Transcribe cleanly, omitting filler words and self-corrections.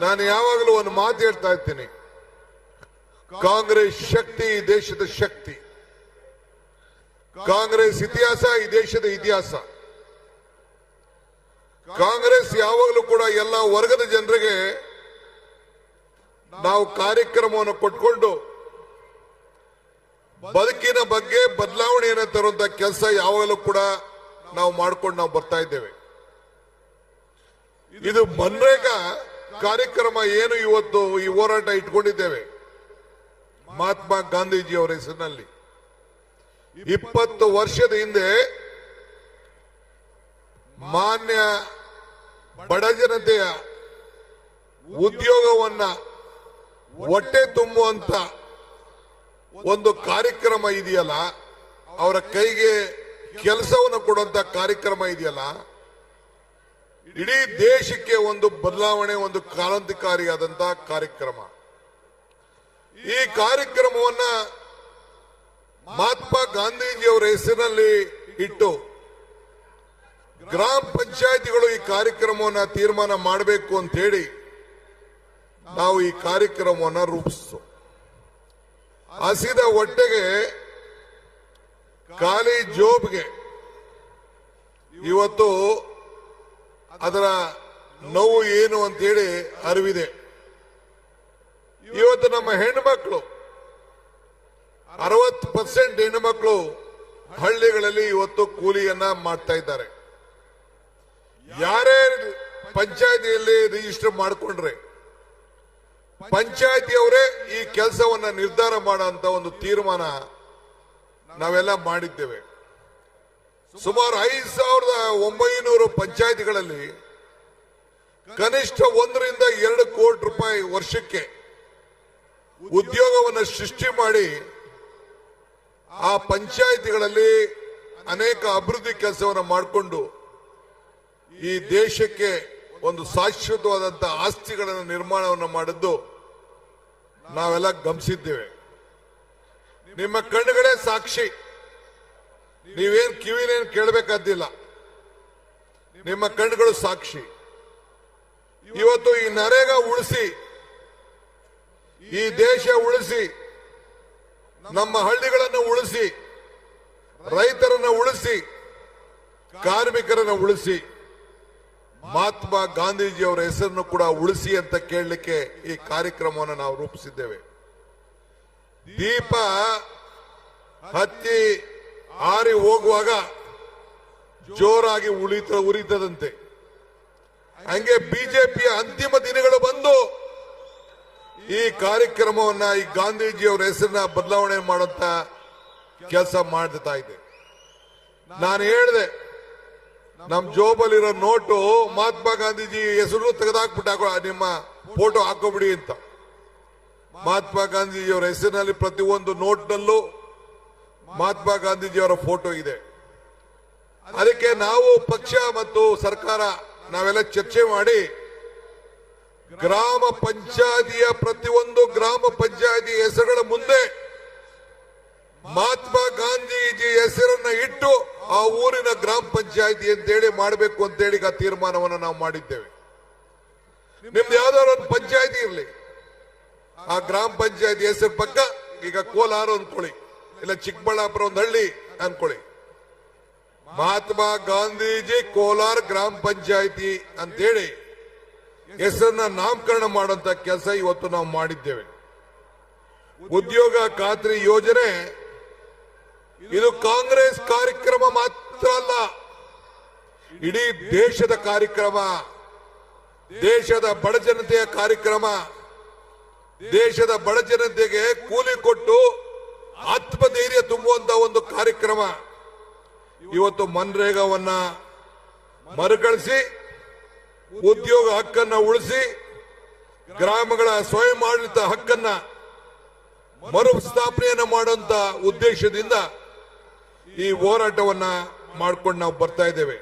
ನಾನು ಯಾವಾಗಲೂ ಒಂದು ಮಾತು ಹೇಳ್ತಾ ಇರ್ತೀನಿ, ಕಾಂಗ್ರೆಸ್ ಶಕ್ತಿ ಈ ದೇಶದ ಶಕ್ತಿ, ಕಾಂಗ್ರೆಸ್ ಇತಿಹಾಸ ಈ ದೇಶದ ಇತಿಹಾಸ. ಕಾಂಗ್ರೆಸ್ ಯಾವಾಗಲೂ ಕೂಡ ಎಲ್ಲ ವರ್ಗದ ಜನರಿಗೆ ನಾವು ಕಾರ್ಯಕ್ರಮವನ್ನು ಕೊಟ್ಕೊಂಡು ಬದುಕಿನ ಬಗ್ಗೆ ಬದಲಾವಣೆಯನ್ನು ತರುವಂತ ಕೆಲಸ ಯಾವಾಗಲೂ ಕೂಡ ನಾವು ಮಾಡ್ಕೊಂಡು ಬರ್ತಾ ಇದ್ದೇವೆ. ಇದು ಮನ್ರೇಗಾ ಕಾರ್ಯಕ್ರಮ ಏನು ಇವತ್ತು ಈ ಹೋರಾಟ ಇಟ್ಕೊಂಡಿದ್ದೇವೆ ಮಹಾತ್ಮ ಗಾಂಧೀಜಿ ಅವರ ಹೆಸರಿನಲ್ಲಿ. 20 ವರ್ಷದ ಹಿಂದೆ ಮಾನ್ಯ ಬಡ ಜನತೆಯ ಉದ್ಯೋಗವನ್ನ ಹೊಟ್ಟೆ ತುಂಬುವಂತ ಒಂದು ಕಾರ್ಯಕ್ರಮ ಇದೆಯಲ್ಲ, ಅವರ ಕೈಗೆ ಕೆಲಸವನ್ನು ಕೊಡುವಂತ ಕಾರ್ಯಕ್ರಮ ಇದೆಯಲ್ಲ, ಇಡೀ ದೇಶಕ್ಕೆ ಒಂದು ಬದಲಾವಣೆ, ಒಂದು ಕ್ರಾಂತಿಕಾರಿಯಾದಂತಹ ಕಾರ್ಯಕ್ರಮ. ಈ ಕಾರ್ಯಕ್ರಮವನ್ನ ಮಹಾತ್ಮ ಗಾಂಧೀಜಿಯವರ ಹೆಸರಿನಲ್ಲಿ ಇಟ್ಟು ಗ್ರಾಮ ಪಂಚಾಯಿತಿಗಳು ಈ ಕಾರ್ಯಕ್ರಮವನ್ನ ತೀರ್ಮಾನ ಮಾಡಬೇಕು ಅಂತ ಹೇಳಿ ನಾವು ಈ ಕಾರ್ಯಕ್ರಮವನ್ನ ರೂಪಿಸ್ತು. ಹಸಿದ ಹೊಟ್ಟೆಗೆ ಖಾಲಿ ಜೋಬ್ಗೆ ಇವತ್ತು ಅದರ ನೋವು ಏನು ಅಂತ ಹೇಳಿ ಅರಿವಿದೆ. ಇವತ್ತು ನಮ್ಮ ಹೆಣ್ಣುಮಕ್ಕಳು 60% ಹೆಣ್ಣುಮಕ್ಕಳು ಹಳ್ಳಿಗಳಲ್ಲಿ ಇವತ್ತು ಕೂಲಿಯನ್ನ ಮಾಡ್ತಾ ಇದ್ದಾರೆ. ಯಾರೇ ಪಂಚಾಯತಿಯಲ್ಲಿ ರಿಜಿಸ್ಟರ್ ಮಾಡಿಕೊಂಡ್ರೆ ಪಂಚಾಯತಿಯವರೇ ಈ ಕೆಲಸವನ್ನ ನಿರ್ಧಾರ ಮಾಡುವಂತ ಒಂದು ತೀರ್ಮಾನ ನಾವೆಲ್ಲ ಮಾಡಿದ್ದೇವೆ. ಸುಮಾರು 5,900 ಪಂಚಾಯತಿಗಳಲ್ಲಿ ಕನಿಷ್ಠ 1 ರಿಂದ 2 ಕೋಟಿ ರೂಪಾಯಿ ವರ್ಷಕ್ಕೆ ಉದ್ಯೋಗವನ್ನು ಸೃಷ್ಟಿ ಮಾಡಿ ಆ ಪಂಚಾಯತಿಗಳಲ್ಲಿ ಅನೇಕ ಅಭಿವೃದ್ಧಿ ಕೆಲಸವನ್ನು ಮಾಡಿಕೊಂಡು ಈ ದೇಶಕ್ಕೆ ಒಂದು ಶಾಶ್ವತವಾದಂತಹ ಆಸ್ತಿಗಳನ್ನು ನಿರ್ಮಾಣವನ್ನು ಮಾಡಿದ್ದು ನಾವೆಲ್ಲ ಗಮನಿಸಿದ್ದೇವೆ. ನಿಮ್ಮ ಕಣ್ಣುಗಳೇ ಸಾಕ್ಷಿ, ನೀವೇನ್ ಕಿವಿನೇನು ಕೇಳಬೇಕಾದಿಲ್ಲ, ನಿಮ್ಮ ಕಣ್ಣುಗಳು ಸಾಕ್ಷಿ. ಇವತ್ತು ಈ ನರೇಗಾ ಉಳಿಸಿ, ಈ ದೇಶ ಉಳಿಸಿ, ನಮ್ಮ ಹಳ್ಳಿಗಳನ್ನು ಉಳಿಸಿ, ರೈತರನ್ನ ಉಳಿಸಿ, ಕಾರ್ಮಿಕರನ್ನ ಉಳಿಸಿ, ಮಹಾತ್ಮ ಗಾಂಧೀಜಿಯವರ ಹೆಸರನ್ನು ಕೂಡ ಉಳಿಸಿ ಅಂತ ಕೇಳಲಿಕ್ಕೆ ಈ ಕಾರ್ಯಕ್ರಮವನ್ನು ನಾವು ರೂಪಿಸಿದ್ದೇವೆ. ದೀಪ ಹತ್ತಿ ಆರಿ ಹೋಗುವಾಗ ಜೋರಾಗಿ ಉರಿತದಂತೆ, ಹಂಗೆ ಬಿಜೆಪಿಯ ಅಂತಿಮ ದಿನಗಳು ಬಂದು ಈ ಕಾರ್ಯಕ್ರಮವನ್ನ, ಈ ಗಾಂಧೀಜಿಯವರ ಹೆಸರನ್ನ ಬದಲಾವಣೆ ಮಾಡುವಂತ ಕೆಲಸ ಮಾಡ್ತಾ ಇದೆ. ನಾನು ಹೇಳಿದೆ, ನಮ್ ಜೋಬಲ್ಲಿರೋ ನೋಟು ಮಹಾತ್ಮ ಗಾಂಧೀಜಿ ಹೆಸರು ತೆಗೆದಾಕ್ಬಿಟ್ಟ, ನಿಮ್ಮ ಫೋಟೋ ಹಾಕೋಬಿಡಿ ಅಂತ. ಮಹಾತ್ಮ ಗಾಂಧೀಜಿಯವರ ಹೆಸರಿನಲ್ಲಿ ಪ್ರತಿಯೊಂದು ನೋಟ್ನಲ್ಲೂ ಮಹಾತ್ಮ ಗಾಂಧೀಜಿಯವರ ಫೋಟೋ ಇದೆ. ಅದಕ್ಕೆ ನಾವು ಪಕ್ಷ ಮತ್ತು ಸರ್ಕಾರ ನಾವೆಲ್ಲ ಚರ್ಚೆ ಮಾಡಿ ಗ್ರಾಮ ಪಂಚಾಯತಿಯ ಪ್ರತಿಯೊಂದು ಗ್ರಾಮ ಪಂಚಾಯತಿ ಹೆಸರುಗಳ ಮುಂದೆ ಮಹಾತ್ಮ ಗಾಂಧೀಜಿ ಹೆಸರನ್ನ ಇಟ್ಟು ಆ ಊರಿನ ಗ್ರಾಮ ಪಂಚಾಯತಿ ಅಂತೇಳಿ ಮಾಡಬೇಕು ಅಂತೇಳಿ ಆ ತೀರ್ಮಾನವನ್ನು ನಾವು ಮಾಡಿದ್ದೇವೆ. ನಿಮ್ದು ಯಾವ್ದಾದ್ರು ಒಂದು ಪಂಚಾಯತಿ ಇರಲಿ, ಆ ಗ್ರಾಮ ಪಂಚಾಯತಿ ಹೆಸರು ಪಕ್ಕ, ಈಗ ಕೋಲಾರ ಅಂದ್ಕೊಳ್ಳಿ, ಇಲ್ಲ ಚಿಕ್ಕಬಳ್ಳಾಪುರ ಒಂದು ಹಳ್ಳಿ ಅನ್ಕೊಳ್ಳಿ, ಮಹಾತ್ಮ ಗಾಂಧೀಜಿ ಕೋಲಾರ ಗ್ರಾಮ ಪಂಚಾಯತಿ ಅಂತೇಳಿ ಹೆಸರನ್ನ ನಾಮಕರಣ ಮಾಡುವಂತ ಕೆಲಸ ಇವತ್ತು ನಾವು ಮಾಡಿದ್ದೇವೆ. ಉದ್ಯೋಗ ಖಾತ್ರಿ ಯೋಜನೆ ಇದು ಕಾಂಗ್ರೆಸ್ ಕಾರ್ಯಕ್ರಮ ಮಾತ್ರ ಅಲ್ಲ, ಇಡೀ ದೇಶದ ಕಾರ್ಯಕ್ರಮ, ದೇಶದ ಬಡ ಜನತೆಯ ಕಾರ್ಯಕ್ರಮ. ದೇಶದ ಬಡ ಜನತೆಗೆ ಕೂಲಿ ಕೊಟ್ಟು ಆತ್ಮಧೈರ್ಯ ತುಂಬುವಂತ ಒಂದು ಕಾರ್ಯಕ್ರಮ. ಇವತ್ತು ಮನ್ರೇಗಾವನ್ನ ಮರುಕಳಿಸಿ ಉದ್ಯೋಗ ಹಕ್ಕನ್ನ ಉಳಿಸಿ ಗ್ರಾಮಗಳ ಸ್ವಯಂ ಆಡಳಿತ ಹಕ್ಕನ್ನ ಮರುಸ್ಥಾಪನೆಯನ್ನು ಮಾಡುವಂತ ಉದ್ದೇಶದಿಂದ ಈ ಹೋರಾಟವನ್ನ ಮಾಡ್ಕೊಂಡು ನಾವು ಬರ್ತಾ ಇದ್ದೇವೆ.